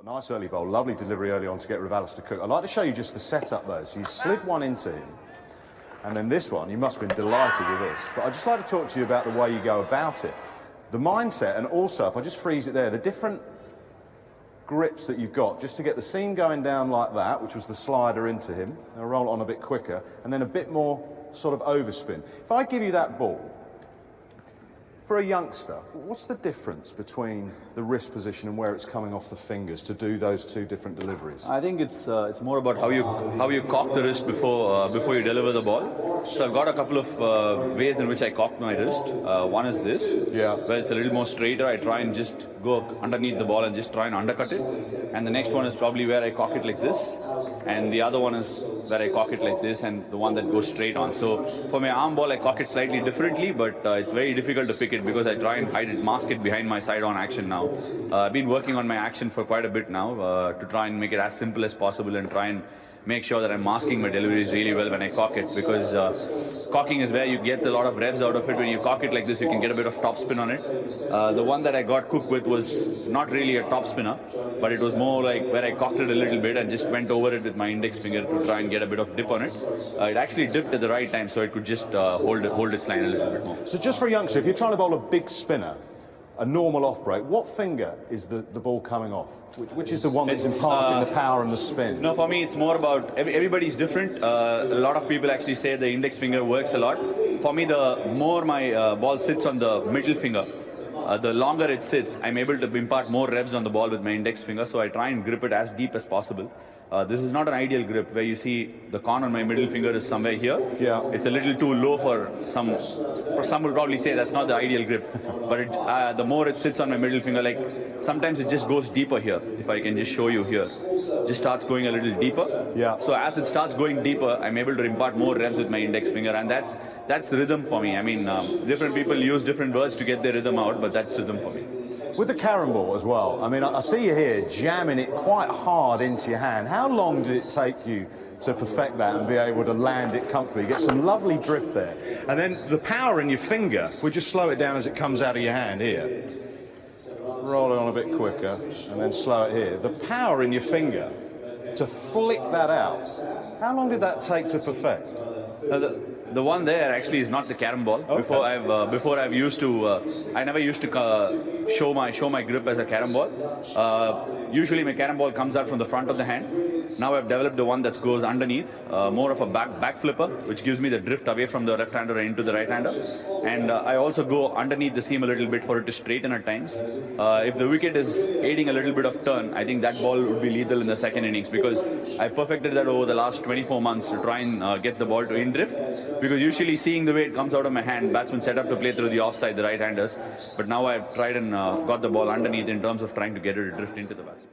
Nice early bowl, lovely delivery early on to get rid of Alistair Cook. I'd like to show you just the setup though. So you slid one into him, and then this one, you must have been delighted with this. But I'd just like to talk to you about the way you go about it. The mindset, and also, if I just freeze it there, the different grips that you've got, just to get the seam going down like that, which was the slider into him, and roll it on a bit quicker, and then a bit more sort of overspin. If I give you that ball, for a youngster, what's the difference between the wrist position and where it's coming off the fingers to do those two different deliveries? I think it's more about how you cock the wrist before you deliver the ball. So I've got a couple of ways in which I cock my wrist. One is this, where it's a little more straighter. I try and just go underneath the ball and just try and undercut it. And the next one is probably where I cock it like this. And the other one is where I cock it like this, and the one that goes straight on. So for my arm ball, I cock it slightly differently, but it's very difficult to pick it because I try and hide it, mask it behind my side-on action now. I've been working on my action for quite a bit now to try and make it as simple as possible and try and make sure that I'm masking my deliveries really well when I cock it, because cocking is where you get a lot of revs out of it. When you cock it like this, you can get a bit of top spin on it. The one that I got cooked with was not really a top spinner, but it was more like where I cocked it a little bit and just went over it with my index finger to try and get a bit of dip on it. It actually dipped at the right time, so it could just hold its line a little bit more. So just for a youngster, if you're trying to bowl a big spinner, a normal off break, what finger is the ball coming off? Which is the one that's imparting the power and the spin? No, for me it's more about, everybody's different. A lot of people actually say the index finger works a lot. For me, the more my ball sits on the middle finger, the longer it sits, I'm able to impart more revs on the ball with my index finger, so I try and grip it as deep as possible. This is not an ideal grip where you see the corner on my middle finger is somewhere here. Yeah. It's a little too low for some will probably say that's not the ideal grip. But the more it sits on my middle finger, like sometimes it just goes deeper here. If I can just show you here. Just starts going a little deeper. Yeah. So as it starts going deeper, I'm able to impart more revs with my index finger, and that's rhythm for me. I mean, different people use different words to get their rhythm out, but that's rhythm for me. With the carom ball as well, I mean, I see you here jamming it quite hard into your hand. How long did it take you to perfect that and be able to land it comfortably? You get some lovely drift there. And then the power in your finger, if we just slow it down as it comes out of your hand here. Roll it on a bit quicker and then slow it here. The power in your finger to flick that out. How long did that take to perfect? The one there actually is not the carom ball. Okay. Before I've used to, I never used to show my grip as a carom ball. Usually my carom ball comes out from the front of the hand. Now I've developed the one that goes underneath, more of a back flipper, which gives me the drift away from the left-hander and into the right-hander. And I also go underneath the seam a little bit for it to straighten at times. If the wicket is aiding a little bit of turn, I think that ball would be lethal in the second innings, because I perfected that over the last 24 months to try and get the ball to in drift. Because usually seeing the way it comes out of my hand, batsmen set up to play through the offside, the right-handers. But now I've tried and got the ball underneath in terms of trying to get it to drift into the batsman.